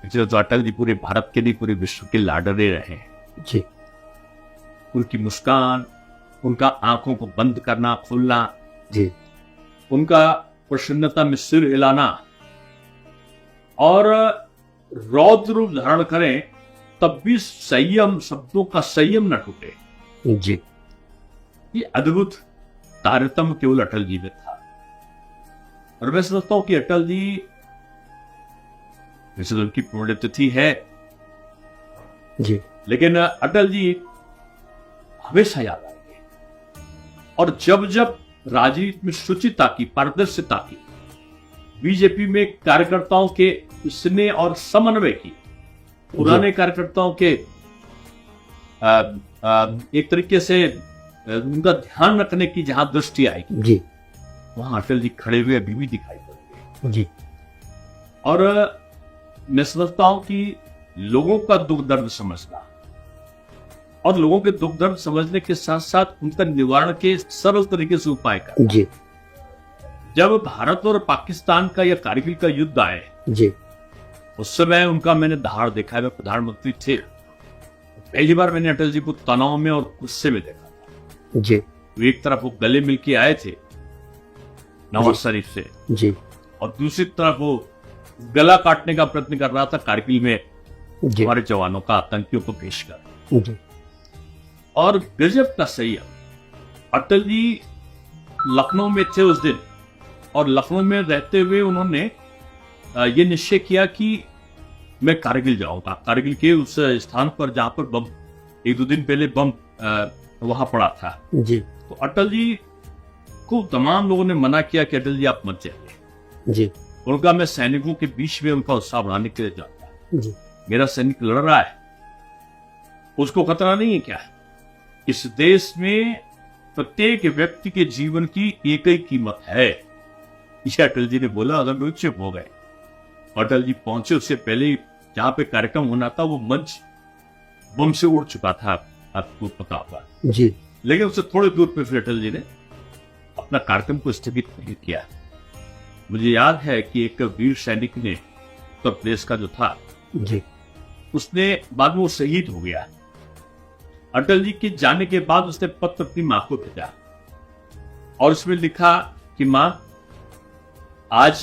इसलिए तो अटल जी पूरे भारत के लिए पूरे विश्व के लाडले रहे हैं जी उनकी मुस्कान, उनका आंखों को बंद करना खोलना, जी उनका प्रसन्नता में सिर हिलाना और रौद्र रूप धारण करें तब भी संयम, शब्दों का संयम न टूटे, जी ये अद्भुत तारतम्य केवल अटल जी में था। और मैं समझता हूं कि अटल जी, वैसे तो उनकी पुण्यतिथि है, जी लेकिन अटल जी हमेशा याद आएंगे। और जब जब राजनीति में शुचिता की, पारदर्शिता की, बीजेपी में कार्यकर्ताओं के स्नेह और समन्वय की, पुराने कार्यकर्ताओं के एक तरीके से उनका ध्यान रखने की जहां दृष्टि आएगी, जी वहां अटल जी खड़े हुए अभी भी दिखाई पड़ेंगे। जी और मैं समझता हूं कि लोगों का दुख दर्द समझना और लोगों के दुख दर्द समझने के साथ साथ उनका निवारण के सरल तरीके से उपाय करना। जी जब भारत और पाकिस्तान का या कारगिल का युद्ध आए, जी उस समय उनका मैंने दहाड़ देखा है। वे प्रधानमंत्री थे। पहली बार मैंने अटल जी को तनाव में और गुस्से में देखा था। जी वो एक तरफ वो गले मिल के आए थे नवाज शरीफ से, जी और दूसरी तरफ वो गला काटने का प्रयत्न कर रहा था कारगिल में जी हमारे जवानों का, आतंकियों को पेश कर। जी और गजब का संयम। अटल जी लखनऊ में थे उस दिन, और लखनऊ में रहते हुए उन्होंने ये निश्चय किया कि मैं कारगिल जाऊंगा। कारगिल के उस स्थान पर जहां पर बम, एक दो दिन पहले बम वहां पड़ा था। जी तो अटल जी को तमाम लोगों ने मना किया कि अटल जी आप मत जाइए। जी उनका मैं सैनिकों के बीच में उनका उत्साह बढ़ाने के लिए जाता। जी मेरा सैनिक लड़ रहा है, उसको खतरा नहीं है क्या? इस देश में प्रत्येक व्यक्ति के जीवन की एक ही कीमत है। इसे अटल जी ने बोला, अगर लोग चुप हो गए। अटल जी पहुंचे, उससे पहले जहां पे कार्यक्रम होना था वो मंच बम से उड़ चुका था, आपको पता होगा। जी लेकिन उससे थोड़ी दूर पे फिर अटल जी ने अपना कार्यक्रम को स्थगित नहीं किया। मुझे याद है कि एक वीर सैनिक ने, उत्तर प्रदेश का जो था, जी उसने बाद में वो शहीद हो गया। अटल जी के जाने के बाद उसने पत्र अपनी मां को भेजा और उसमें लिखा कि मां, आज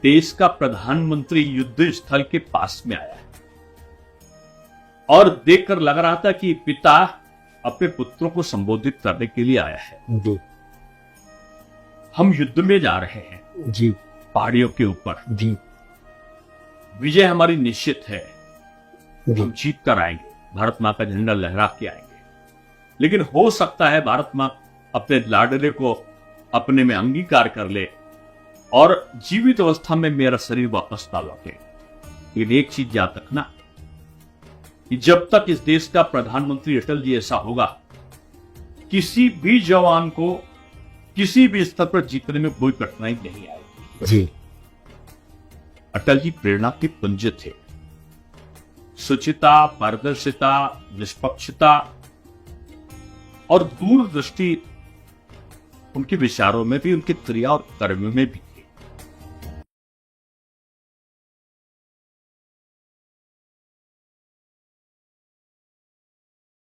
देश का प्रधानमंत्री युद्ध स्थल के पास में आया है और देखकर लग रहा था कि पिता अपने पुत्रों को संबोधित करने के लिए आया है। जी हम युद्ध में जा रहे हैं, जी पहाड़ियों के ऊपर। जी विजय हमारी निश्चित है, जी हम जीत कर आएंगे, भारत मां का झंडा लहरा के आएंगे। लेकिन हो सकता है भारत मां अपने लाडले को अपने में अंगीकार कर ले और जीवित अवस्था में मेरा शरीर वापस ना लौटे। लेकिन एक चीज याद रखना कि जब तक इस देश का प्रधानमंत्री अटल जी ऐसा होगा, किसी भी जवान को किसी भी स्तर पर जीतने में कोई कठिनाई नहीं आएगी। जी अटल जी प्रेरणा के पुंज थे। शुचिता, पारदर्शिता, निष्पक्षता और दूरदृष्टि उनके विचारों में भी, उनके क्रिया और कर्म में भी।